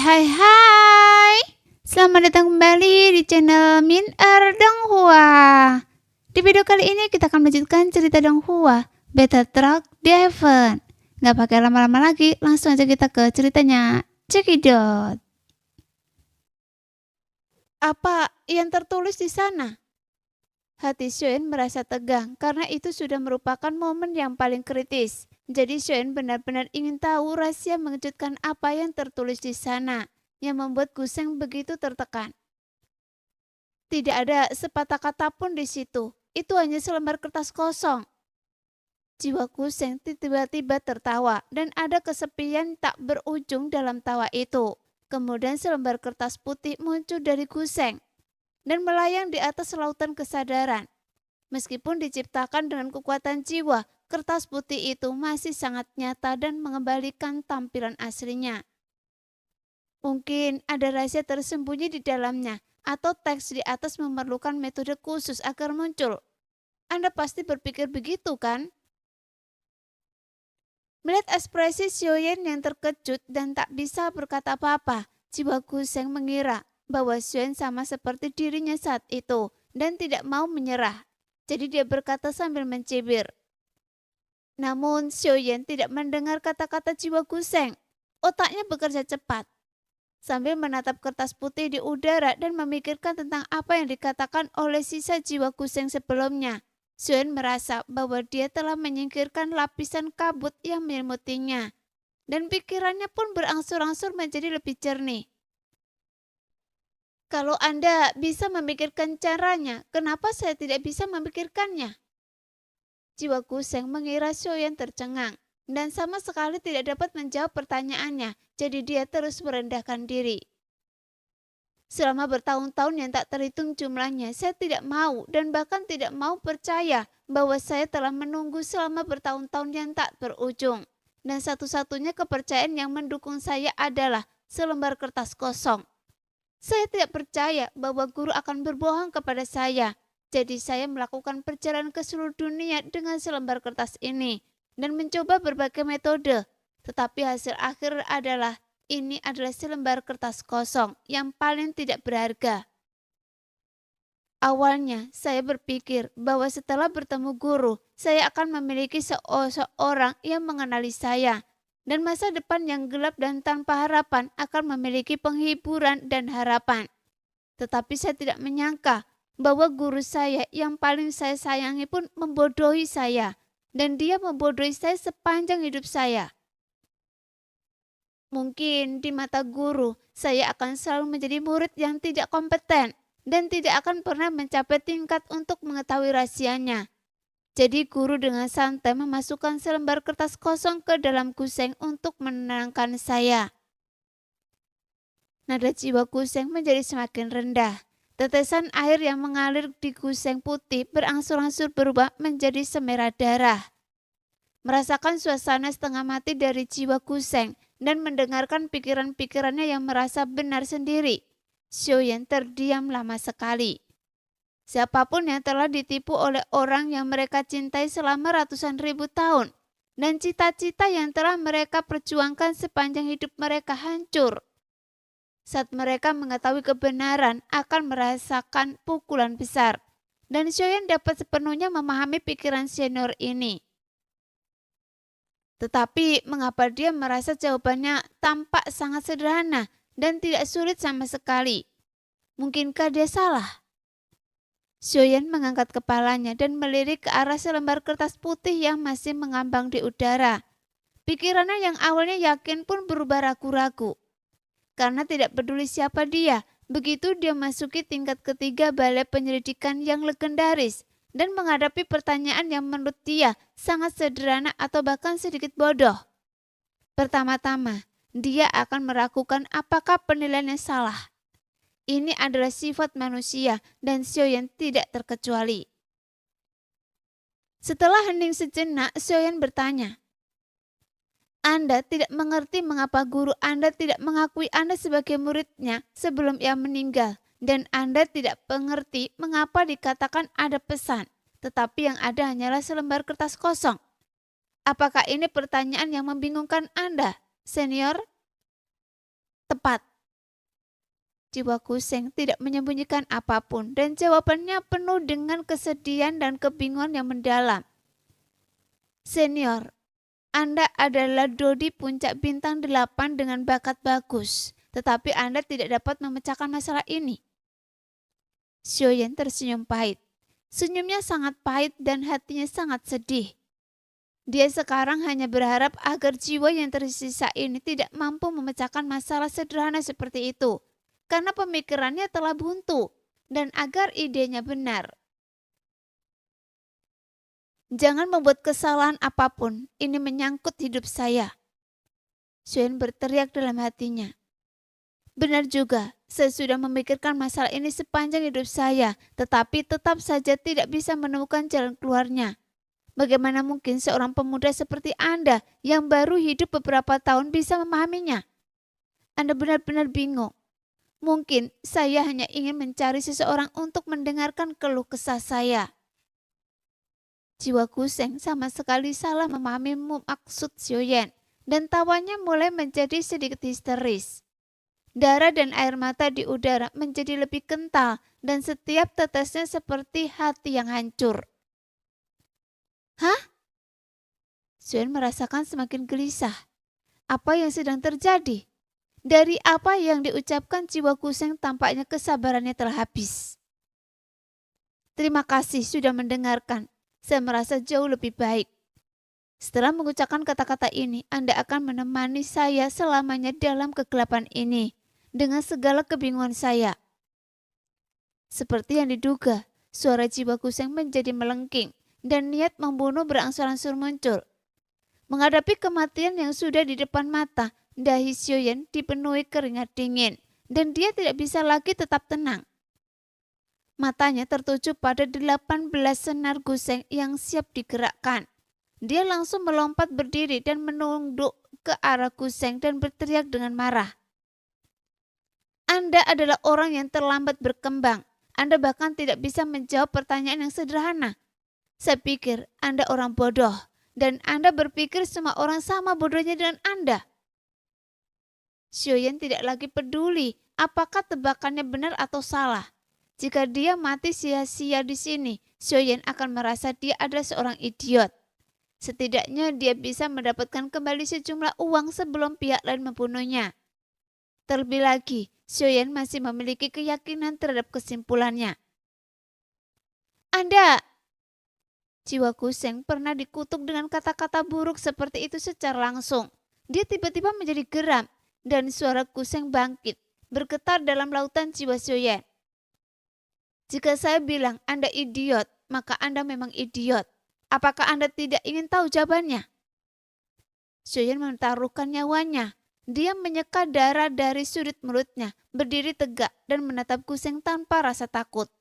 Hai. Selamat datang kembali di channel Min Donghua. Di video kali ini kita akan melanjutkan cerita Donghua, Beta Truck Devon. Gak pakai lama-lama lagi, langsung aja kita ke ceritanya. Cekidot. Apa yang tertulis di sana? Hati Shuen merasa tegang karena itu sudah merupakan momen yang paling kritis. Jadi Shuen benar-benar ingin tahu rahasia mengejutkan apa yang tertulis di sana yang membuat Guseng begitu tertekan. Tidak ada sepatah kata pun di situ. Itu hanya selembar kertas kosong. Jiwa Guseng tiba-tiba tertawa dan ada kesepian tak berujung dalam tawa itu. Kemudian selembar kertas putih muncul dari Guseng dan melayang di atas lautan kesadaran. Meskipun diciptakan dengan kekuatan jiwa, kertas putih itu masih sangat nyata dan mengembalikan tampilan aslinya. Mungkin ada rahasia tersembunyi di dalamnya, atau teks di atas memerlukan metode khusus agar muncul. Anda pasti berpikir begitu, kan? Melihat ekspresi Xiaoyan yang terkejut dan tak bisa berkata apa-apa, jiwa Guseng mengira bahwa Xiaoyan sama seperti dirinya saat itu dan tidak mau menyerah. Jadi dia berkata sambil mencibir. Namun Xiaoyan tidak mendengar kata-kata jiwa Guseng. Otaknya bekerja cepat. Sambil menatap kertas putih di udara dan memikirkan tentang apa yang dikatakan oleh sisa jiwa Guseng sebelumnya, Xiaoyan merasa bahwa dia telah menyingkirkan lapisan kabut yang menyelimutinnya. Dan pikirannya pun berangsur-angsur menjadi lebih jernih. Kalau Anda bisa memikirkan caranya, kenapa saya tidak bisa memikirkannya? Jiwa Guseng mengira Xiaoyan tercengang dan sama sekali tidak dapat menjawab pertanyaannya, jadi dia terus merendahkan diri. Selama bertahun-tahun yang tak terhitung jumlahnya, saya tidak mau dan bahkan tidak mau percaya bahwa saya telah menunggu selama bertahun-tahun yang tak berujung. Dan satu-satunya kepercayaan yang mendukung saya adalah selembar kertas kosong. Saya tidak percaya bahwa guru akan berbohong kepada saya. Jadi saya melakukan perjalanan ke seluruh dunia dengan selembar kertas ini dan mencoba berbagai metode. Tetapi hasil akhir adalah ini adalah selembar kertas kosong yang paling tidak berharga. Awalnya saya berpikir bahwa setelah bertemu guru, saya akan memiliki seorang yang mengenali saya. Dan masa depan yang gelap dan tanpa harapan akan memiliki penghiburan dan harapan. Tetapi saya tidak menyangka bahwa guru saya yang paling saya sayangi pun membodohi saya. Dan dia membodohi saya sepanjang hidup saya. Mungkin di mata guru, saya akan selalu menjadi murid yang tidak kompeten dan tidak akan pernah mencapai tingkat untuk mengetahui rahasianya. Jadi guru dengan santai memasukkan selembar kertas kosong ke dalam Guseng untuk menenangkan saya. Nada jiwa Guseng menjadi semakin rendah. Tetesan air yang mengalir di Guseng putih berangsur-angsur berubah menjadi semerah darah. Merasakan suasana setengah mati dari jiwa Guseng dan mendengarkan pikiran-pikirannya yang merasa benar sendiri, Xiaoyan terdiam lama sekali. Siapapun yang telah ditipu oleh orang yang mereka cintai selama ratusan ribu tahun dan cita-cita yang telah mereka perjuangkan sepanjang hidup mereka hancur. Saat mereka mengetahui kebenaran akan merasakan pukulan besar dan Xiaoyan dapat sepenuhnya memahami pikiran senior ini. Tetapi mengapa dia merasa jawabannya tampak sangat sederhana dan tidak sulit sama sekali? Mungkinkah dia salah? Xiaoyan mengangkat kepalanya dan melirik ke arah selembar kertas putih yang masih mengambang di udara. Pikirannya yang awalnya yakin pun berubah ragu-ragu. Karena tidak peduli siapa dia, begitu dia masuki tingkat ketiga balai penyelidikan yang legendaris dan menghadapi pertanyaan yang menurut dia sangat sederhana atau bahkan sedikit bodoh. Pertama-tama, dia akan meragukan apakah penilaiannya salah. Ini adalah sifat manusia dan Xiaoyan tidak terkecuali. Setelah hening sejenak, Xiaoyan bertanya, Anda tidak mengerti mengapa guru Anda tidak mengakui Anda sebagai muridnya sebelum ia meninggal. Dan Anda tidak mengerti mengapa dikatakan ada pesan, tetapi yang ada hanyalah selembar kertas kosong. Apakah ini pertanyaan yang membingungkan Anda, senior? Tepat. Jiwa Kuseng tidak menyembunyikan apapun dan jawabannya penuh dengan kesedihan dan kebingungan yang mendalam. Senior, Anda adalah Dodi puncak bintang 8 dengan bakat bagus, tetapi Anda tidak dapat memecahkan masalah ini. Xiaoyan tersenyum pahit. Senyumnya sangat pahit dan hatinya sangat sedih. Dia sekarang hanya berharap agar jiwa yang tersisa ini tidak mampu memecahkan masalah sederhana seperti itu, karena pemikirannya telah buntu, dan agar idenya benar. Jangan membuat kesalahan apapun, ini menyangkut hidup saya. Xuan berteriak dalam hatinya. Benar juga, saya sudah memikirkan masalah ini sepanjang hidup saya, tetapi tetap saja tidak bisa menemukan jalan keluarnya. Bagaimana mungkin seorang pemuda seperti Anda yang baru hidup beberapa tahun bisa memahaminya? Anda benar-benar bingung. Mungkin saya hanya ingin mencari seseorang untuk mendengarkan keluh kesah saya. Jiwa Kuseng sama sekali salah memahami maksud Xiaoyan, dan tawanya mulai menjadi sedikit histeris. Darah dan air mata di udara menjadi lebih kental dan setiap tetesnya seperti hati yang hancur. Hah? Xuan merasakan semakin gelisah. Apa yang sedang terjadi? Dari apa yang diucapkan Jiwa Kuseng tampaknya kesabarannya telah habis. Terima kasih sudah mendengarkan. Saya merasa jauh lebih baik. Setelah mengucapkan kata-kata ini, Anda akan menemani saya selamanya dalam kegelapan ini, dengan segala kebingungan saya. Seperti yang diduga, suara Jiwa Kuseng menjadi melengking, dan niat membunuh berangsur-angsur muncul. Menghadapi kematian yang sudah di depan mata, dahi Xiaoyan dipenuhi keringat dingin, dan dia tidak bisa lagi tetap tenang. Matanya tertuju pada 18 senar guseng yang siap digerakkan. Dia langsung melompat berdiri dan menunduk ke arah guseng dan berteriak dengan marah. Anda adalah orang yang terlambat berkembang. Anda bahkan tidak bisa menjawab pertanyaan yang sederhana. Saya pikir Anda orang bodoh, dan Anda berpikir semua orang sama bodohnya dengan Anda. Xiaoyan tidak lagi peduli apakah tebakannya benar atau salah. Jika dia mati sia-sia di sini, Xiaoyan akan merasa dia adalah seorang idiot. Setidaknya dia bisa mendapatkan kembali sejumlah uang sebelum pihak lain membunuhnya. Terlebih lagi, Xiaoyan masih memiliki keyakinan terhadap kesimpulannya. Anda, Jiwa Kuseng pernah dikutuk dengan kata-kata buruk seperti itu secara langsung. Dia tiba-tiba menjadi geram dan suara Kuseng bangkit, bergetar dalam lautan jiwa Xiaoyan. Jika saya bilang Anda idiot, maka Anda memang idiot. Apakah Anda tidak ingin tahu jawabannya? Xiaoyan mentaruhkan nyawanya. Dia menyeka darah dari sudut mulutnya, berdiri tegak dan menatap Kuseng tanpa rasa takut.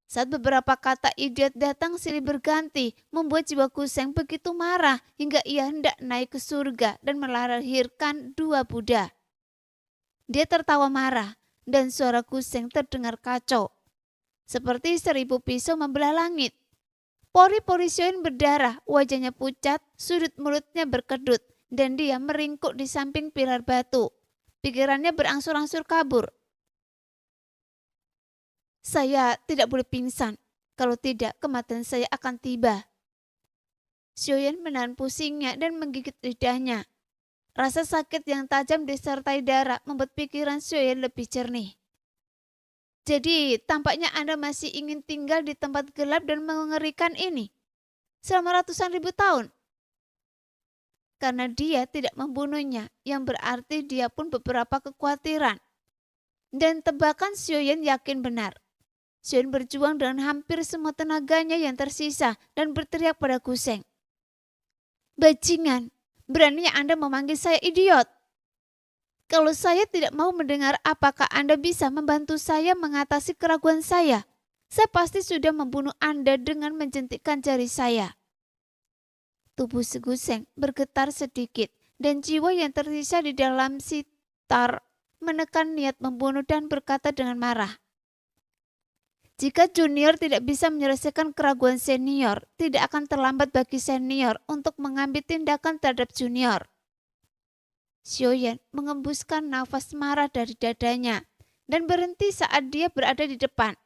Saat beberapa kata idiot datang silih berganti, membuat jiwa Kuseng begitu marah hingga ia hendak naik ke surga dan melahirkan 2 Buddha. Dia tertawa marah dan suara Kuseng terdengar kacau. Seperti 1000 pisau membelah langit. Pori-pori Xiaoyan berdarah, wajahnya pucat, sudut mulutnya berkedut, dan dia meringkuk di samping pilar batu. Pikirannya berangsur-angsur kabur. Saya tidak boleh pingsan, kalau tidak kematian saya akan tiba. Xiaoyan menahan pusingnya dan menggigit lidahnya. Rasa sakit yang tajam disertai darah membuat pikiran Xiaoyan lebih jernih. Jadi, tampaknya Anda masih ingin tinggal di tempat gelap dan mengerikan ini selama ratusan ribu tahun. Karena dia tidak membunuhnya, yang berarti dia pun beberapa kekhawatiran. Dan tebakan Xiaoyan yakin benar. Xiaoyan berjuang dengan hampir semua tenaganya yang tersisa dan berteriak pada Kuseng. Bajingan, beraninya Anda memanggil saya idiot. Kalau saya tidak mau mendengar apakah Anda bisa membantu saya mengatasi keraguan saya pasti sudah membunuh Anda dengan menjentikkan jari saya. Tubuh si Kuseng bergetar sedikit dan jiwa yang tersisa di dalam sitar menekan niat membunuh dan berkata dengan marah. Jika junior tidak bisa menyelesaikan keraguan senior, tidak akan terlambat bagi senior untuk mengambil tindakan terhadap junior. Xiaoyan mengembuskan nafas marah dari dadanya. dan berhenti saat dia berada di depan.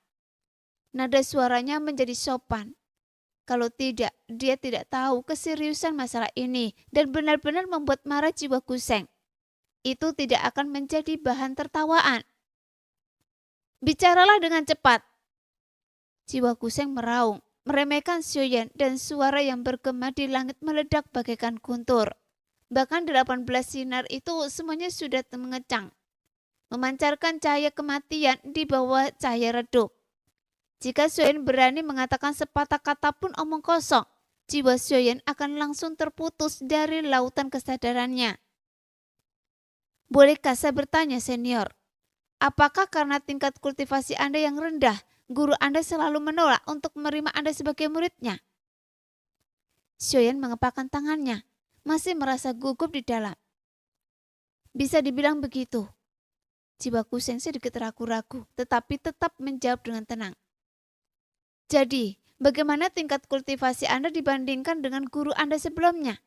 Nada suaranya menjadi sopan. Kalau tidak, dia tidak tahu keseriusan masalah ini dan benar-benar membuat marah jiwa Kuseng. Itu tidak akan menjadi bahan tertawaan. Bicaralah dengan cepat. Jiwa Kuseng meraung, meremehkan Xiuyan dan suara yang bergema di langit meledak bagaikan guntur. Bahkan 18 sinar itu semuanya sudah mengecang, memancarkan cahaya kematian di bawah cahaya redup. Jika Xiuyan berani mengatakan sepatah kata pun omong kosong, jiwa Xiuyan akan langsung terputus dari lautan kesadarannya. Bolehkah saya bertanya, senior? Apakah karena tingkat kultivasi Anda yang rendah, guru Anda selalu menolak untuk menerima Anda sebagai muridnya? Xiuyan mengepakkan tangannya, masih merasa gugup di dalam. Bisa dibilang begitu. Jiwa Kuseng sedikit ragu-ragu, tetapi tetap menjawab dengan tenang. Jadi, bagaimana tingkat kultivasi Anda dibandingkan dengan guru Anda sebelumnya?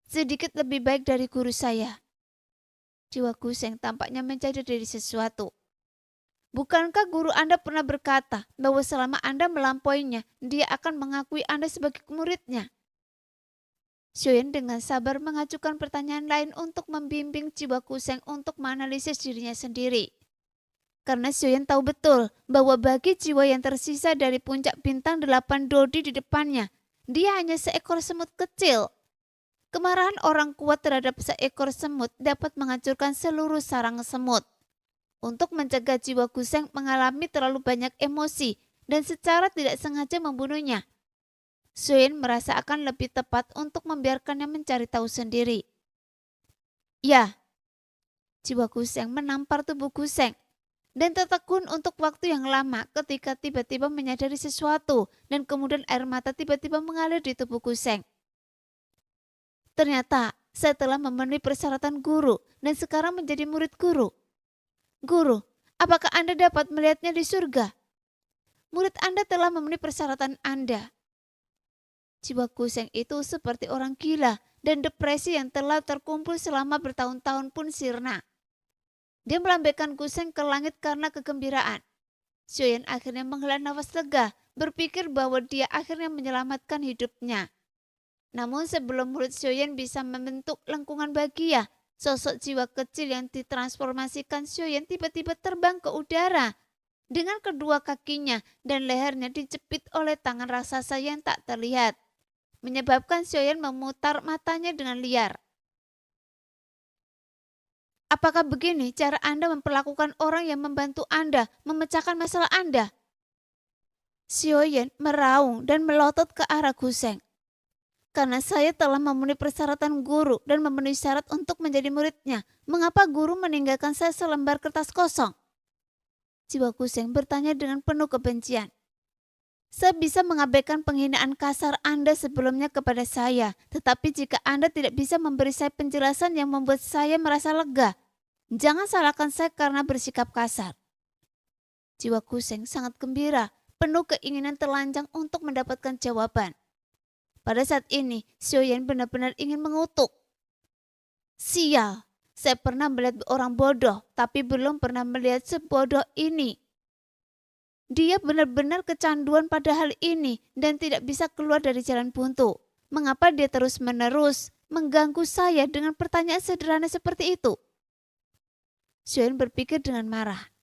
Sedikit lebih baik dari guru saya. Jiwa Kuseng tampaknya mencari dari sesuatu. Bukankah guru Anda pernah berkata bahwa selama Anda melampauinya, dia akan mengakui Anda sebagai muridnya? Xiuyan dengan sabar mengajukan pertanyaan lain untuk membimbing jiwa Kuseng untuk menganalisis dirinya sendiri. Karena Xiuyan tahu betul bahwa bagi jiwa yang tersisa dari puncak bintang 8 Dodi di depannya, dia hanya seekor semut kecil. Kemarahan orang kuat terhadap seekor semut dapat menghancurkan seluruh sarang semut. Untuk mencegah jiwa Kuseng mengalami terlalu banyak emosi dan secara tidak sengaja membunuhnya, Xiuyan merasa akan lebih tepat untuk membiarkannya mencari tahu sendiri. Ya, jiwa Kuseng menampar tubuh Kuseng dan tertegun untuk waktu yang lama ketika tiba-tiba menyadari sesuatu dan kemudian air mata tiba-tiba mengalir di tubuh Kuseng. Ternyata saya telah memenuhi persyaratan guru dan sekarang menjadi murid guru. Guru, apakah Anda dapat melihatnya di surga? Murid Anda telah memenuhi persyaratan Anda. Jiwa Kuseng itu seperti orang gila dan depresi yang telah terkumpul selama bertahun-tahun pun sirna. Dia melambaikan Kuseng ke langit karena kegembiraan. Xiuyan akhirnya menghela nafas lega, berpikir bahwa dia akhirnya menyelamatkan hidupnya. Namun sebelum murid Xiuyan bisa membentuk lengkungan bahagia, sosok jiwa kecil yang ditransformasikan Xiuyan tiba-tiba terbang ke udara. Dengan kedua kakinya dan lehernya dijepit oleh tangan raksasa yang tak terlihat, menyebabkan Xiuyan memutar matanya dengan liar. Apakah begini cara Anda memperlakukan orang yang membantu Anda memecahkan masalah Anda? Xiuyan meraung dan melotot ke arah Kuseng. Karena saya telah memenuhi persyaratan guru dan memenuhi syarat untuk menjadi muridnya, mengapa guru meninggalkan saya selembar kertas kosong? Jiwa Kuseng bertanya dengan penuh kebencian. Saya bisa mengabaikan penghinaan kasar Anda sebelumnya kepada saya, tetapi jika Anda tidak bisa memberi saya penjelasan yang membuat saya merasa lega, jangan salahkan saya karena bersikap kasar. Jiwa Kuseng sangat gembira, penuh keinginan telanjang untuk mendapatkan jawaban. Pada saat ini, Xiuyan benar-benar ingin mengutuk. Sial, saya pernah melihat orang bodoh, tapi belum pernah melihat sebodoh ini. Dia benar-benar kecanduan pada hal ini dan tidak bisa keluar dari jalan buntu. Mengapa dia terus-menerus mengganggu saya dengan pertanyaan sederhana seperti itu? Xiuyan berpikir dengan marah.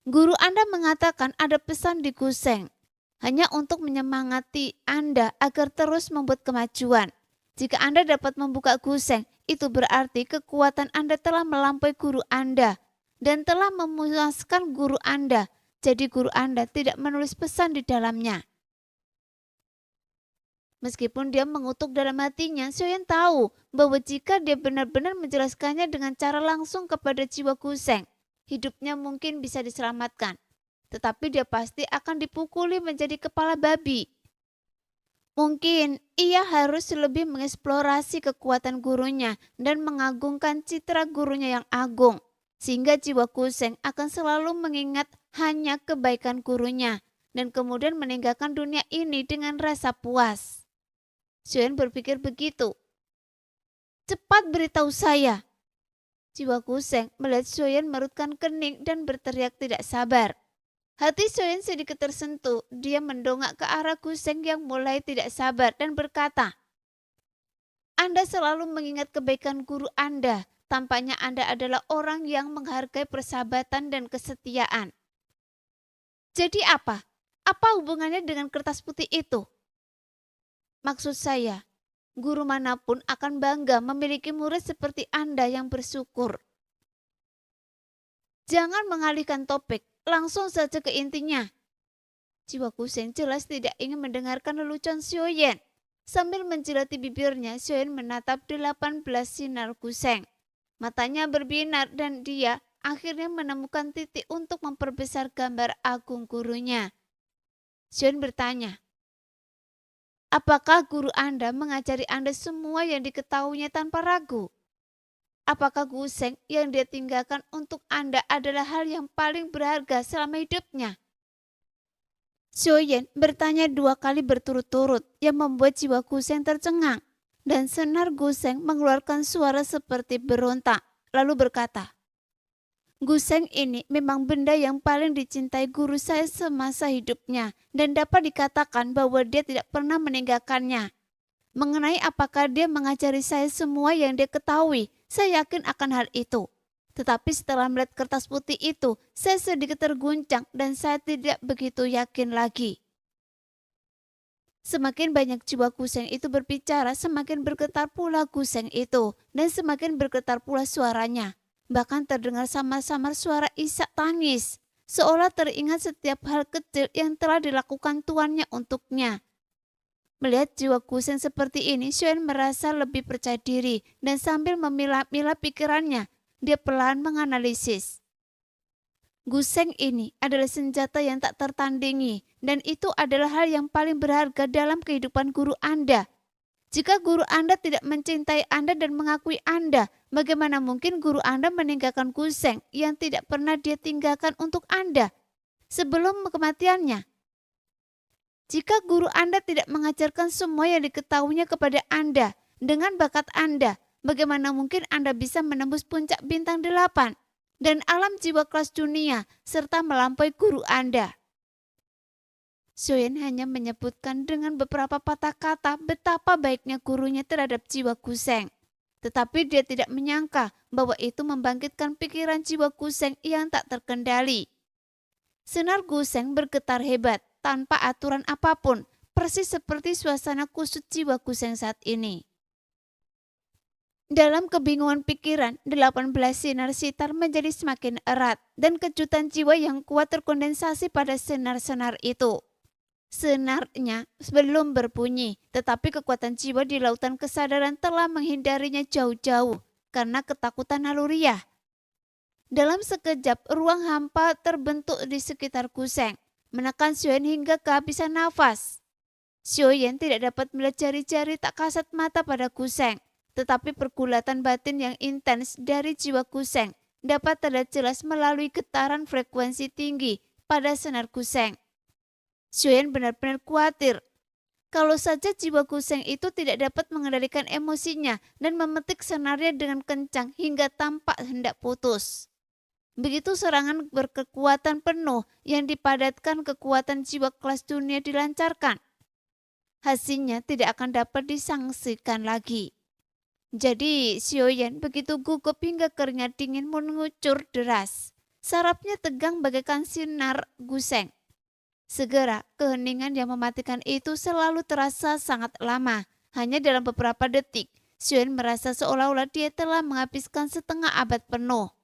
Guru Anda mengatakan ada pesan di Kuseng, hanya untuk menyemangati Anda agar terus membuat kemajuan. Jika Anda dapat membuka Kuseng, itu berarti kekuatan Anda telah melampaui guru Anda dan telah memuaskan guru Anda. Jadi guru Anda tidak menulis pesan di dalamnya. Meskipun dia mengutuk dalam hatinya, Xiuyan tahu bahwa jika dia benar-benar menjelaskannya dengan cara langsung kepada jiwa Kuseng, hidupnya mungkin bisa diselamatkan. Tetapi dia pasti akan dipukuli menjadi kepala babi. Mungkin ia harus lebih mengeksplorasi kekuatan gurunya dan mengagungkan citra gurunya yang agung. Sehingga jiwa Kuseng akan selalu mengingat hanya kebaikan gurunya dan kemudian meninggalkan dunia ini dengan rasa puas. Xiuyan berpikir begitu. Cepat beritahu saya. Jiwa Guseng melihat Soyen merutkan kening dan berteriak tidak sabar. Hati Soyen sedikit tersentuh. Dia mendongak ke arah Guseng yang mulai tidak sabar dan berkata, Anda selalu mengingat kebaikan guru Anda. Tampaknya Anda adalah orang yang menghargai persahabatan dan kesetiaan. Jadi apa? Apa hubungannya dengan kertas putih itu? Maksud saya, guru manapun akan bangga memiliki murid seperti Anda yang bersyukur. Jangan mengalihkan topik, langsung saja ke intinya. Jiwa Guseng jelas tidak ingin mendengarkan lelucon Xiaoyan. Sambil menjilati bibirnya, Xiaoyan menatap 18 sinar Guseng. Matanya berbinar dan dia akhirnya menemukan titik untuk memperbesar gambar agung gurunya. Xiaoyan bertanya, apakah guru Anda mengajari Anda semua yang diketahuinya tanpa ragu? Apakah Guseng yang dia tinggalkan untuk Anda adalah hal yang paling berharga selama hidupnya? Xiaoyan bertanya 2 kali berturut-turut yang membuat jiwa Guseng tercengang. Dan senar Guseng mengeluarkan suara seperti berontak, lalu berkata, Guseng ini memang benda yang paling dicintai guru saya semasa hidupnya dan dapat dikatakan bahwa dia tidak pernah meninggalkannya. Mengenai apakah dia mengajari saya semua yang dia ketahui, saya yakin akan hal itu. Tetapi setelah melihat kertas putih itu, saya sedikit terguncang dan saya tidak begitu yakin lagi. Semakin banyak jiwa Guseng itu berbicara, semakin bergetar pula Guseng itu, dan semakin bergetar pula suaranya. Bahkan terdengar samar-samar suara isak tangis, seolah teringat setiap hal kecil yang telah dilakukan tuannya untuknya. Melihat jiwa Guseng seperti ini, Xiaoyan merasa lebih percaya diri, dan sambil memilah-milah pikirannya, dia pelan menganalisis. Guseng ini adalah senjata yang tak tertandingi dan itu adalah hal yang paling berharga dalam kehidupan guru Anda. Jika guru Anda tidak mencintai Anda dan mengakui Anda, bagaimana mungkin guru Anda meninggalkan Guseng yang tidak pernah dia tinggalkan untuk Anda sebelum kematiannya? Jika guru Anda tidak mengajarkan semua yang diketahuinya kepada Anda dengan bakat Anda, bagaimana mungkin Anda bisa menembus puncak bintang 8? Dan alam jiwa kelas dunia serta melampaui guru Anda. Xiaoyan hanya menyebutkan dengan beberapa patah kata betapa baiknya gurunya terhadap jiwa Guseng. Tetapi dia tidak menyangka bahwa itu membangkitkan pikiran jiwa Guseng yang tak terkendali. Senar Guseng bergetar hebat tanpa aturan apapun, persis seperti suasana kusut jiwa Guseng saat ini. Dalam kebingungan pikiran, 18 sinar sitar menjadi semakin erat dan kejutan jiwa yang kuat terkondensasi pada senar-senar itu. Senarnya belum berbunyi, tetapi kekuatan jiwa di lautan kesadaran telah menghindarinya jauh-jauh karena ketakutan naluriah. Dalam sekejap, ruang hampa terbentuk di sekitar Guseng, menekan Xiaoyan hingga kehabisan nafas. Xiaoyan tidak dapat melihat jari-jari tak kasat mata pada Guseng. Tetapi pergulatan batin yang intens dari jiwa Guseng dapat terlihat jelas melalui getaran frekuensi tinggi pada senar Guseng. Xiaoyan benar-benar khawatir. Kalau saja jiwa Guseng itu tidak dapat mengendalikan emosinya dan memetik senarnya dengan kencang hingga tampak hendak putus. Begitu serangan berkekuatan penuh yang dipadatkan kekuatan jiwa kelas dunia dilancarkan, hasilnya tidak akan dapat disangsikan lagi. Jadi Xiaoyan begitu gugup hingga keringat dingin mengucur deras. Sarafnya tegang bagaikan sinar Guseng. Segera keheningan yang mematikan itu selalu terasa sangat lama. Hanya dalam beberapa detik, Xiaoyan merasa seolah-olah dia telah menghabiskan setengah abad penuh.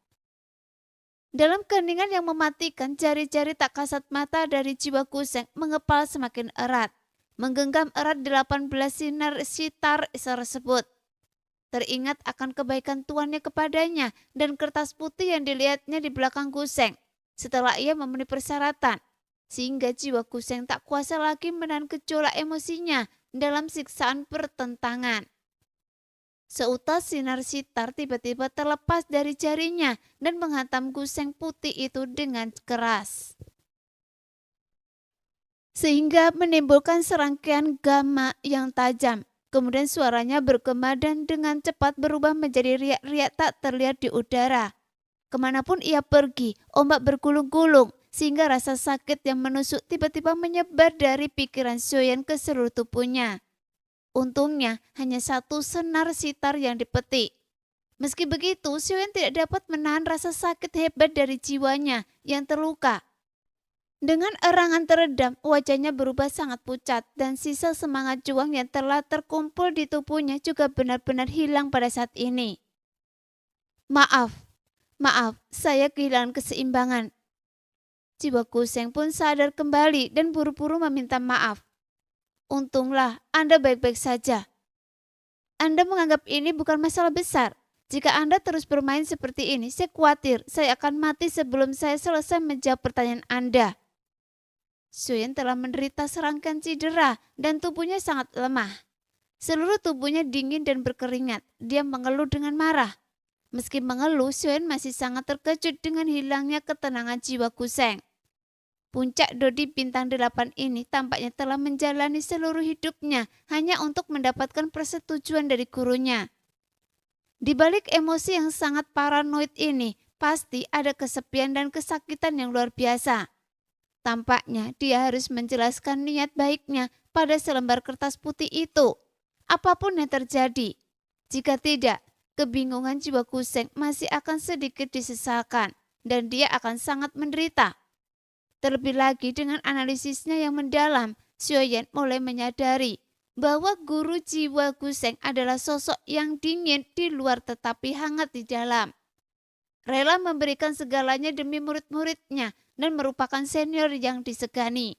Dalam keheningan yang mematikan, jari-jari tak kasat mata dari jiwa Guseng mengepal semakin erat, menggenggam erat 18 sinar sitar tersebut. Teringat akan kebaikan tuannya kepadanya dan kertas putih yang dilihatnya di belakang Guseng setelah ia memenuhi persyaratan, sehingga jiwa Guseng tak kuasa lagi menahan gejolak emosinya dalam siksaan pertentangan. Seutas sinar sitar tiba-tiba terlepas dari jarinya dan menghantam Guseng putih itu dengan keras, sehingga menimbulkan serangkaian gama yang tajam. Kemudian suaranya bergema dan dengan cepat berubah menjadi riak-riak tak terlihat di udara. Kemanapun ia pergi, ombak bergulung-gulung, sehingga rasa sakit yang menusuk tiba-tiba menyebar dari pikiran Xiaoyan ke seluruh tubuhnya. Untungnya hanya satu senar sitar yang dipetik. Meski begitu, Xiaoyan tidak dapat menahan rasa sakit hebat dari jiwanya yang terluka. Dengan erangan teredam, wajahnya berubah sangat pucat dan sisa semangat juang yang telah terkumpul di tubuhnya juga benar-benar hilang pada saat ini. Maaf, saya kehilangan keseimbangan. Jiwa Kuseng pun sadar kembali dan buru-buru meminta maaf. Untunglah Anda baik-baik saja. Anda menganggap ini bukan masalah besar. Jika Anda terus bermain seperti ini, saya khawatir saya akan mati sebelum saya selesai menjawab pertanyaan Anda. Xiaoyan telah menderita serangkaian cedera dan tubuhnya sangat lemah. Seluruh tubuhnya dingin dan berkeringat. Dia mengeluh dengan marah. Meski mengeluh, Xiaoyan masih sangat terkejut dengan hilangnya ketenangan jiwa Kuseng. Puncak Dodi bintang 8 ini tampaknya telah menjalani seluruh hidupnya hanya untuk mendapatkan persetujuan dari gurunya. Di balik emosi yang sangat paranoid ini, pasti ada kesepian dan kesakitan yang luar biasa. Tampaknya dia harus menjelaskan niat baiknya pada selembar kertas putih itu. Apapun yang terjadi. Jika tidak, kebingungan jiwa Kuseng masih akan sedikit disesalkan dan dia akan sangat menderita. Terlebih lagi dengan analisisnya yang mendalam, Xiaoyan mulai menyadari bahwa guru jiwa Kuseng adalah sosok yang dingin di luar tetapi hangat di dalam. Rela memberikan segalanya demi murid-muridnya dan merupakan senior yang disegani.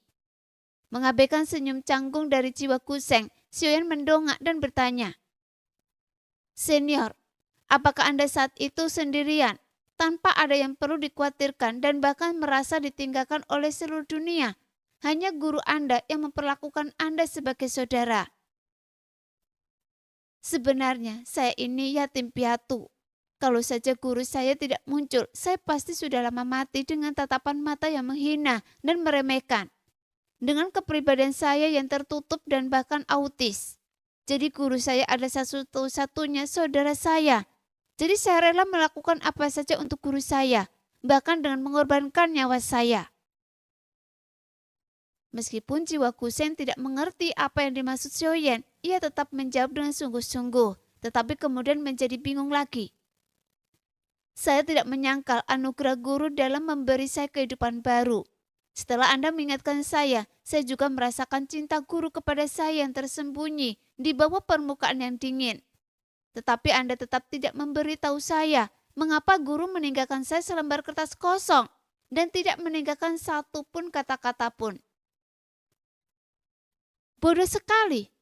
Mengabaikan senyum canggung dari jiwa Kuseng, Xiaoyan mendongak dan bertanya, "Senior, apakah Anda saat itu sendirian, tanpa ada yang perlu dikhawatirkan dan bahkan merasa ditinggalkan oleh seluruh dunia? Hanya guru Anda yang memperlakukan Anda sebagai saudara." "Sebenarnya saya ini yatim piatu. Kalau saja guru saya tidak muncul, saya pasti sudah lama mati dengan tatapan mata yang menghina dan meremehkan. Dengan kepribadian saya yang tertutup dan bahkan autis. Jadi guru saya adalah satu-satunya saudara saya. Jadi saya rela melakukan apa saja untuk guru saya, bahkan dengan mengorbankan nyawa saya." Meskipun jiwa Kuseng tidak mengerti apa yang dimaksud Xiaoyan, ia tetap menjawab dengan sungguh-sungguh, tetapi kemudian menjadi bingung lagi. "Saya tidak menyangkal anugerah guru dalam memberi saya kehidupan baru. Setelah Anda mengingatkan saya juga merasakan cinta guru kepada saya yang tersembunyi di bawah permukaan yang dingin. Tetapi Anda tetap tidak memberitahu saya mengapa guru meninggalkan saya selembar kertas kosong dan tidak meninggalkan satu pun kata-kata pun. Bodoh sekali.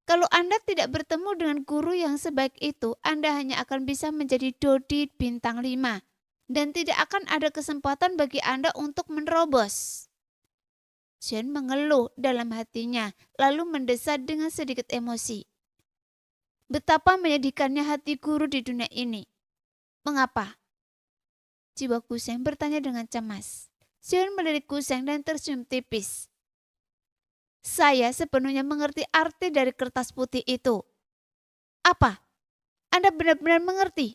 Kalau Anda tidak bertemu dengan guru yang sebaik itu, Anda hanya akan bisa menjadi Dodi bintang 5 dan tidak akan ada kesempatan bagi Anda untuk menerobos." Xiaoyan mengeluh dalam hatinya, lalu mendesah dengan sedikit emosi. Betapa menyedihkannya hati guru di dunia ini. "Mengapa?" jiwa Kuseng bertanya dengan cemas. Xiaoyan melirik Kuseng dan tersenyum tipis. "Saya sepenuhnya mengerti arti dari kertas putih itu." "Apa? Anda benar-benar mengerti?"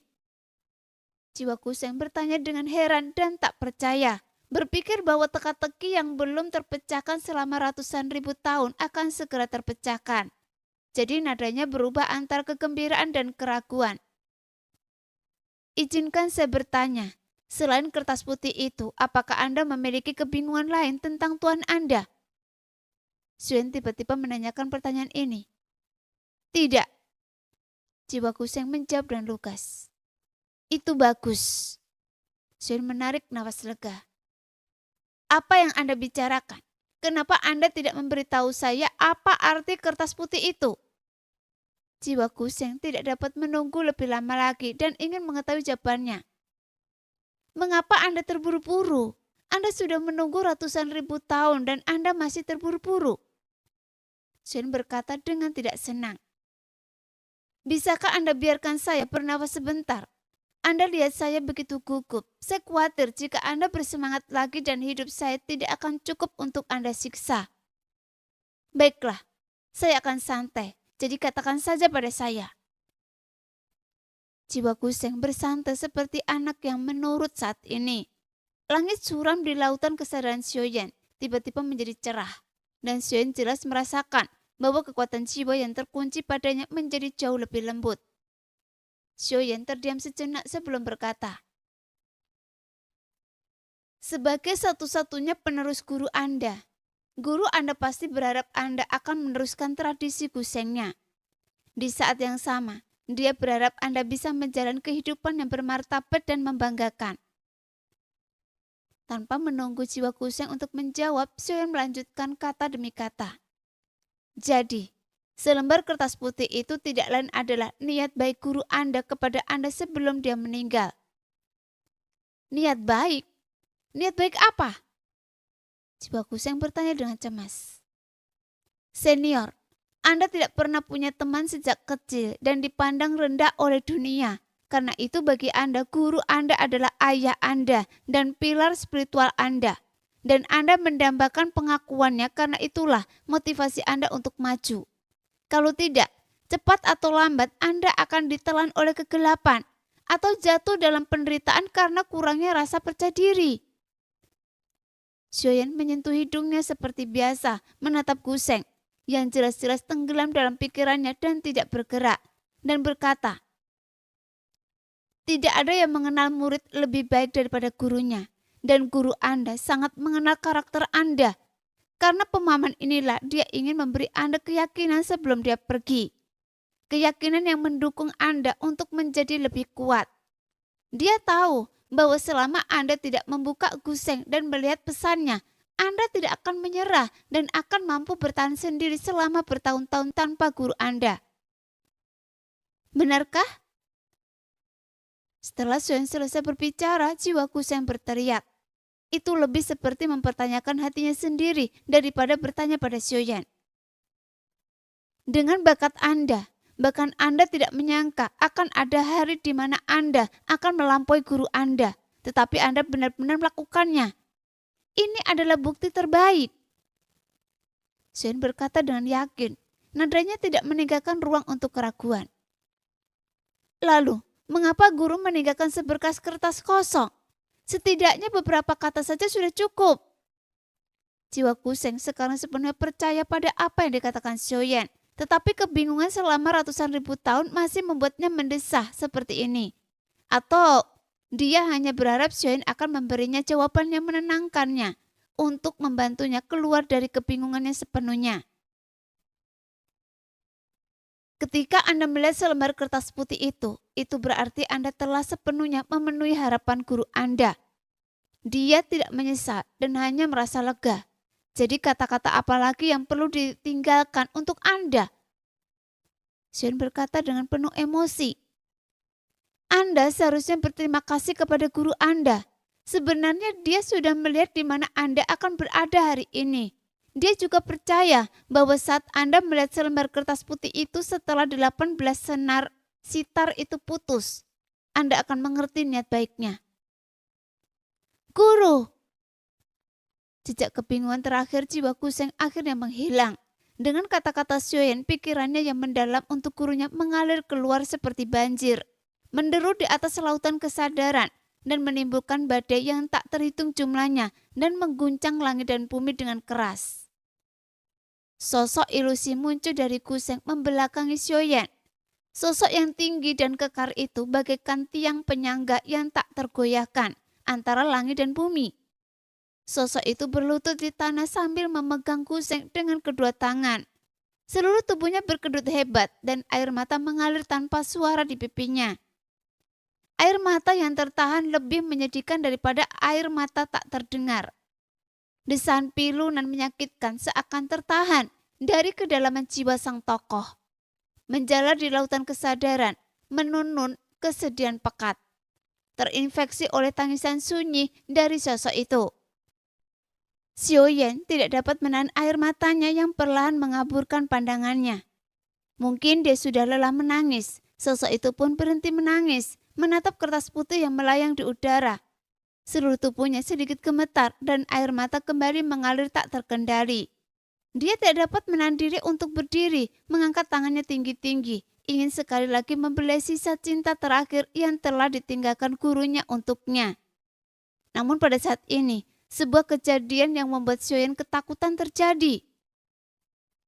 jiwa Kuseng bertanya dengan heran dan tak percaya. Berpikir bahwa teka-teki yang belum terpecahkan selama ratusan ribu tahun akan segera terpecahkan. Jadi nadanya berubah antara kegembiraan dan keraguan. "Izinkan saya bertanya, selain kertas putih itu, apakah Anda memiliki kebingungan lain tentang Tuhan Anda?" Xiaoyan tiba-tiba menanyakan pertanyaan ini. "Tidak." jiwa Kuseng menjawab dengan lugas. "Itu bagus." Xiaoyan menarik napas lega. "Apa yang Anda bicarakan? Kenapa Anda tidak memberitahu saya apa arti kertas putih itu?" Jiwa Kuseng tidak dapat menunggu lebih lama lagi dan ingin mengetahui jawabannya. "Mengapa Anda terburu-buru? Anda sudah menunggu ratusan ribu tahun dan Anda masih terburu-buru." Xiaoyan berkata dengan tidak senang. "Bisakah Anda biarkan saya bernapas sebentar? Anda lihat saya begitu gugup. Saya khawatir jika Anda bersemangat lagi dan hidup saya tidak akan cukup untuk Anda siksa." "Baiklah, saya akan santai. Jadi katakan saja pada saya. Jiwa Guseng bersantai seperti anak yang menurut saat ini. Langit suram di lautan kesadaran Xiaoyan tiba-tiba menjadi cerah. Dan Xiaoyan jelas merasakan bahwa kekuatan jiwa yang terkunci padanya menjadi jauh lebih lembut. Xiaoyan terdiam sejenak sebelum berkata, sebagai satu-satunya penerus guru Anda pasti berharap Anda akan meneruskan tradisi Gusengnya. Di saat yang sama, dia berharap Anda bisa menjalani kehidupan yang bermartabat dan membanggakan. Tanpa menunggu jiwa Guseng untuk menjawab, Xiaoyan melanjutkan kata demi kata. Jadi, selembar kertas putih itu tidak lain adalah niat baik guru Anda kepada Anda sebelum dia meninggal. Niat baik? Niat baik apa? Jiwa Guseng bertanya dengan cemas. Senior, Anda tidak pernah punya teman sejak kecil dan dipandang rendah oleh dunia. Karena itu bagi Anda, guru Anda adalah ayah Anda dan pilar spiritual Anda. Dan Anda mendambakan pengakuannya karena itulah motivasi Anda untuk maju. Kalau tidak, cepat atau lambat Anda akan ditelan oleh kegelapan atau jatuh dalam penderitaan karena kurangnya rasa percaya diri. Xiaoyan menyentuh hidungnya seperti biasa menatap Guseng yang jelas-jelas tenggelam dalam pikirannya dan tidak bergerak dan berkata, tidak ada yang mengenal murid lebih baik daripada gurunya. Dan guru Anda sangat mengenal karakter Anda. Karena pemahaman inilah dia ingin memberi Anda keyakinan sebelum dia pergi. Keyakinan yang mendukung Anda untuk menjadi lebih kuat. Dia tahu bahwa selama Anda tidak membuka Guseng dan melihat pesannya, Anda tidak akan menyerah dan akan mampu bertahan sendiri selama bertahun-tahun tanpa guru Anda. Benarkah? Setelah Xiaoyan selesai berbicara, jiwa Guseng berteriak. Itu lebih seperti mempertanyakan hatinya sendiri daripada bertanya pada Xiaoyan. Dengan bakat Anda, bahkan Anda tidak menyangka akan ada hari di mana Anda akan melampaui guru Anda, tetapi Anda benar-benar melakukannya. Ini adalah bukti terbaik. Xiaoyan berkata dengan yakin, nadanya tidak meninggalkan ruang untuk keraguan. Lalu, mengapa guru meninggalkan seberkas kertas kosong? Setidaknya beberapa kata saja sudah cukup. Jiwa Guseng sekarang sepenuhnya percaya pada apa yang dikatakan Xiaoyan. Tetapi kebingungan selama ratusan ribu tahun masih membuatnya mendesah seperti ini. Atau dia hanya berharap Xiaoyan akan memberinya jawaban yang menenangkannya untuk membantunya keluar dari kebingungannya sepenuhnya. Ketika Anda melihat selembar kertas putih itu berarti Anda telah sepenuhnya memenuhi harapan guru Anda. Dia tidak menyesal dan hanya merasa lega. Jadi kata-kata apa lagi yang perlu ditinggalkan untuk Anda? Xiaoyan berkata dengan penuh emosi. Anda seharusnya berterima kasih kepada guru Anda. Sebenarnya dia sudah melihat di mana Anda akan berada hari ini. Dia juga percaya bahwa saat Anda melihat selembar kertas putih itu setelah 18 senar sitar itu putus, Anda akan mengerti niat baiknya. Guru! Jejak kebingungan terakhir jiwa Guseng akhirnya menghilang. Dengan kata-kata Xiaoyan, pikirannya yang mendalam untuk gurunya mengalir keluar seperti banjir. Menderu di atas lautan kesadaran dan menimbulkan badai yang tak terhitung jumlahnya dan mengguncang langit dan bumi dengan keras. Sosok ilusi muncul dari Guseng membelakangi Xiaoyan. Sosok yang tinggi dan kekar itu bagaikan tiang penyangga yang tak tergoyahkan antara langit dan bumi. Sosok itu berlutut di tanah sambil memegang Guseng dengan kedua tangan. Seluruh tubuhnya berkedut hebat dan air mata mengalir tanpa suara di pipinya. Air mata yang tertahan lebih menyedihkan daripada air mata tak terdengar. Desahan pilu dan menyakitkan seakan tertahan dari kedalaman jiwa sang tokoh. Menjalar di lautan kesadaran, menunun kesedihan pekat. Terinfeksi oleh tangisan sunyi dari sosok itu. Xiaoyan tidak dapat menahan air matanya yang perlahan mengaburkan pandangannya. Mungkin dia sudah lelah menangis. Sosok itu pun berhenti menangis, menatap kertas putih yang melayang di udara. Seluruh tubuhnya sedikit gemetar dan air mata kembali mengalir tak terkendali. Dia tidak dapat menahan diri untuk berdiri, mengangkat tangannya tinggi-tinggi, ingin sekali lagi membelai sisa cinta terakhir yang telah ditinggalkan gurunya untuknya. Namun pada saat ini, sebuah kejadian yang membuat Xiaoyan ketakutan terjadi.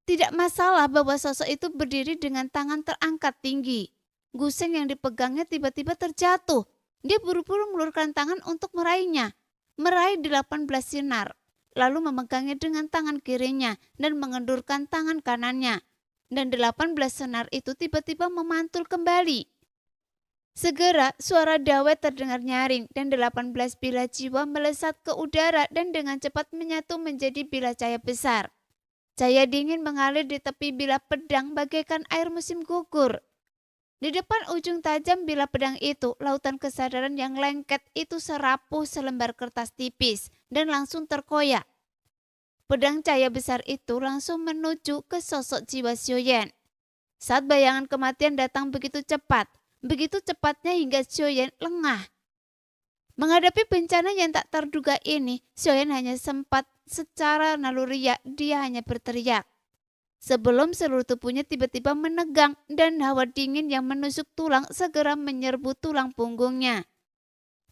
Tidak masalah bahwa sosok itu berdiri dengan tangan terangkat tinggi. Guseng yang dipegangnya tiba-tiba terjatuh. Dia buru-buru meluruskan tangan untuk meraihnya. Meraih 18 sinar. Lalu memegangnya dengan tangan kirinya dan mengendurkan tangan kanannya. Dan 18 senar itu tiba-tiba memantul kembali. Segera suara dawet terdengar nyaring dan 18 bilah jiwa melesat ke udara dan dengan cepat menyatu menjadi bilah cahaya besar. Cahaya dingin mengalir di tepi bilah pedang bagaikan air musim gugur. Di depan ujung tajam bilah pedang itu, lautan kesadaran yang lengket itu serapuh selembar kertas tipis dan langsung terkoyak. Pedang cahaya besar itu langsung menuju ke sosok jiwa Xiaoyan. Saat bayangan kematian datang begitu cepatnya hingga Xiaoyan lengah. Menghadapi bencana yang tak terduga ini, Xiaoyan hanya sempat secara naluriah dia hanya berteriak. Sebelum seluruh tubuhnya tiba-tiba menegang dan hawa dingin yang menusuk tulang segera menyerbu tulang punggungnya.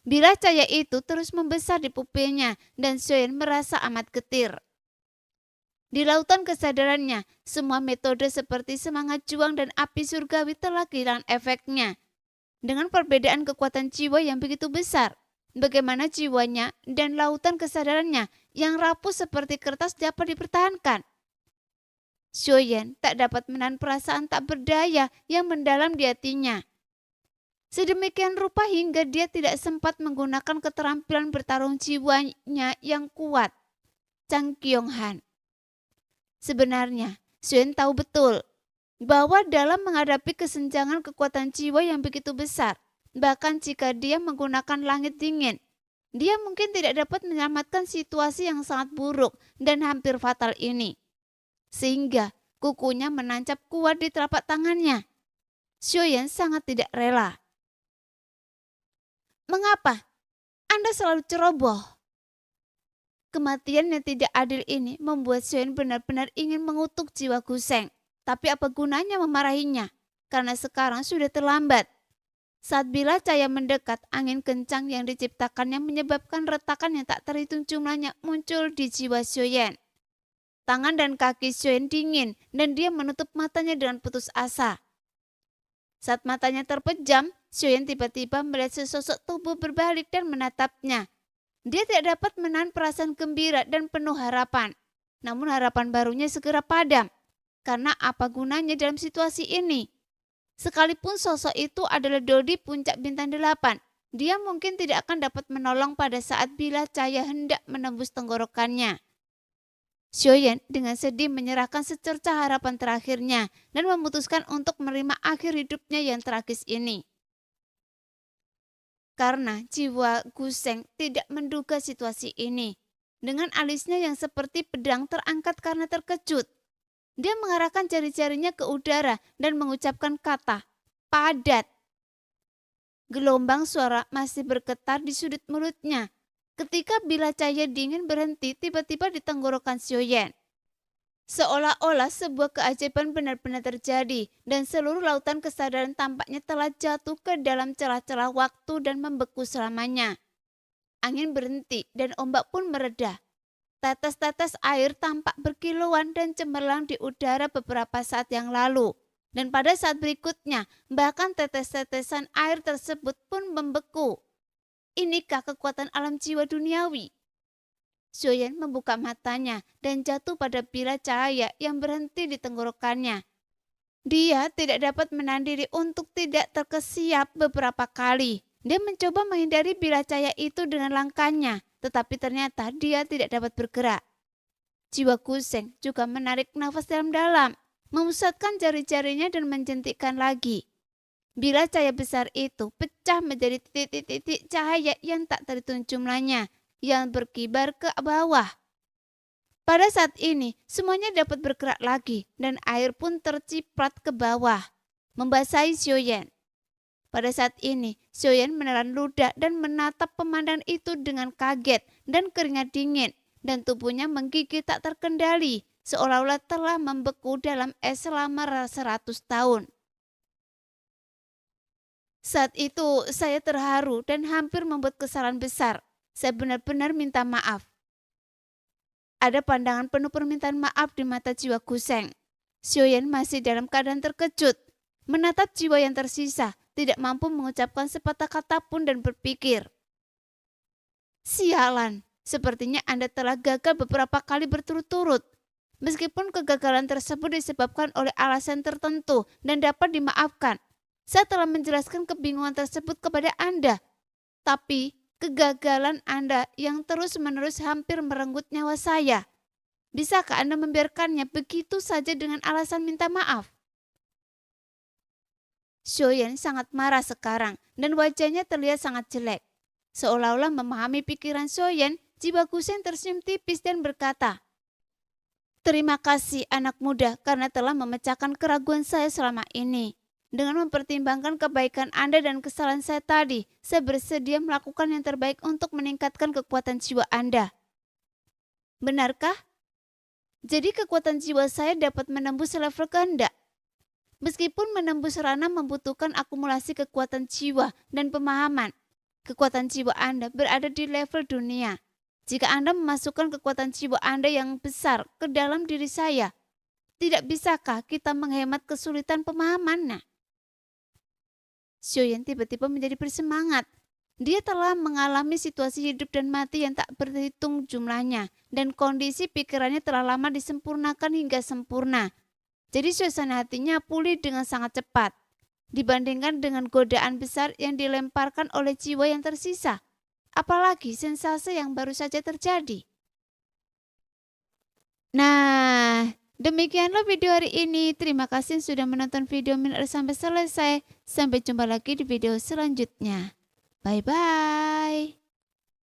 Bilah cahaya itu terus membesar di pupilnya dan Xiaoyan merasa amat getir. Di lautan kesadarannya, semua metode seperti semangat juang dan api surgawi telah kehilangan efeknya. Dengan perbedaan kekuatan jiwa yang begitu besar, bagaimana jiwanya dan lautan kesadarannya yang rapuh seperti kertas dapat dipertahankan? Xiaoyan tak dapat menahan perasaan tak berdaya yang mendalam di hatinya. Sedemikian rupa hingga dia tidak sempat menggunakan keterampilan bertarung jiwanya yang kuat, Chang Kyong-han. Sebenarnya, Xiaoyan tahu betul bahwa dalam menghadapi kesenjangan kekuatan jiwa yang begitu besar, bahkan jika dia menggunakan langit dingin, dia mungkin tidak dapat menyelamatkan situasi yang sangat buruk dan hampir fatal ini. Sehingga kukunya menancap kuat di telapak tangannya. Xiaoyan sangat tidak rela. Mengapa? Anda selalu ceroboh. Kematian yang tidak adil ini membuat Xiaoyan benar-benar ingin mengutuk jiwa Guseng. Tapi apa gunanya memarahinya? Karena sekarang sudah terlambat. Saat bilah cahaya mendekat, angin kencang yang diciptakannya menyebabkan retakan yang tak terhitung jumlahnya muncul di jiwa Xiaoyan. Tangan dan kaki Xiaoyan dingin dan dia menutup matanya dengan putus asa. Saat matanya terpejam, Xiaoyan tiba-tiba melihat sesosok tubuh berbalik dan menatapnya. Dia tidak dapat menahan perasaan gembira dan penuh harapan. Namun harapan barunya segera padam. Karena apa gunanya dalam situasi ini? Sekalipun sosok itu adalah Dodi puncak bintang 8, dia mungkin tidak akan dapat menolong pada saat bilah cahaya hendak menembus tenggorokannya. Xiaoyan dengan sedih menyerahkan secercah harapan terakhirnya dan memutuskan untuk menerima akhir hidupnya yang tragis ini. Karena jiwa Guseng tidak menduga situasi ini. Dengan alisnya yang seperti pedang terangkat karena terkejut, dia mengarahkan jari-jarinya ke udara dan mengucapkan kata, padat. Gelombang suara masih bergetar di sudut mulutnya. Ketika bilah cahaya dingin berhenti tiba-tiba di tenggorokan Xiaoyan. Seolah-olah sebuah keajaiban benar-benar terjadi dan seluruh lautan kesadaran tampaknya telah jatuh ke dalam celah-celah waktu dan membeku selamanya. Angin berhenti dan ombak pun mereda. Tetes-tetes air tampak berkilauan dan cemerlang di udara beberapa saat yang lalu. Dan pada saat berikutnya, bahkan tetes-tetesan air tersebut pun membeku. Inikah kekuatan alam jiwa duniawi? Xiaoyan membuka matanya dan jatuh pada bilah cahaya yang berhenti di tenggorokannya. Dia tidak dapat menahan diri untuk tidak terkesiap beberapa kali. Dia mencoba menghindari bilah cahaya itu dengan langkahnya, tetapi ternyata dia tidak dapat bergerak. Jiwa Guseng juga menarik nafas dalam-dalam, memusatkan jari-jarinya dan menjentikkan lagi. Bilah cahaya besar itu pecah menjadi titik-titik cahaya yang tak terhitung jumlahnya yang berkibar ke bawah. Pada saat ini semuanya dapat bergerak lagi dan air pun terciprat ke bawah, membasahi Xiaoyan. Pada saat ini Xiaoyan menelan ludah dan menatap pemandangan itu dengan kaget dan keringat dingin dan tubuhnya menggigil tak terkendali seolah-olah telah membeku dalam es selama 100 tahun. Saat itu saya terharu dan hampir membuat kesalahan besar. Saya benar-benar minta maaf. Ada pandangan penuh permintaan maaf di mata jiwa Guseng. Xiaoyan masih dalam keadaan terkejut, menatap jiwa yang tersisa, tidak mampu mengucapkan sepatah kata pun dan berpikir. Sialan, sepertinya Anda telah gagal beberapa kali berturut-turut. Meskipun kegagalan tersebut disebabkan oleh alasan tertentu dan dapat dimaafkan. Saya telah menjelaskan kebingungan tersebut kepada Anda. Tapi kegagalan Anda yang terus-menerus hampir merenggut nyawa saya. Bisakah Anda membiarkannya begitu saja dengan alasan minta maaf? Xiaoyan sangat marah sekarang dan wajahnya terlihat sangat jelek. Seolah-olah memahami pikiran Xiaoyan, jiwa Guseng tersenyum tipis dan berkata, "Terima kasih anak muda karena telah memecahkan keraguan saya selama ini. Dengan mempertimbangkan kebaikan Anda dan kesalahan saya tadi, saya bersedia melakukan yang terbaik untuk meningkatkan kekuatan jiwa Anda." Benarkah? Jadi kekuatan jiwa saya dapat menembus level kehendak. Meskipun menembus ranah membutuhkan akumulasi kekuatan jiwa dan pemahaman, kekuatan jiwa Anda berada di level dunia. Jika Anda memasukkan kekuatan jiwa Anda yang besar ke dalam diri saya, tidak bisakah kita menghemat kesulitan pemahamannya? Xiaoyan tiba-tiba menjadi bersemangat. Dia telah mengalami situasi hidup dan mati yang tak berhitung jumlahnya, dan kondisi pikirannya telah lama disempurnakan hingga sempurna. Jadi suasana hatinya pulih dengan sangat cepat, dibandingkan dengan godaan besar yang dilemparkan oleh jiwa yang tersisa. Apalagi sensasi yang baru saja terjadi. Nah, demikianlah video hari ini. Terima kasih sudah menonton video Min sampai selesai. Sampai jumpa lagi di video selanjutnya. Bye-bye.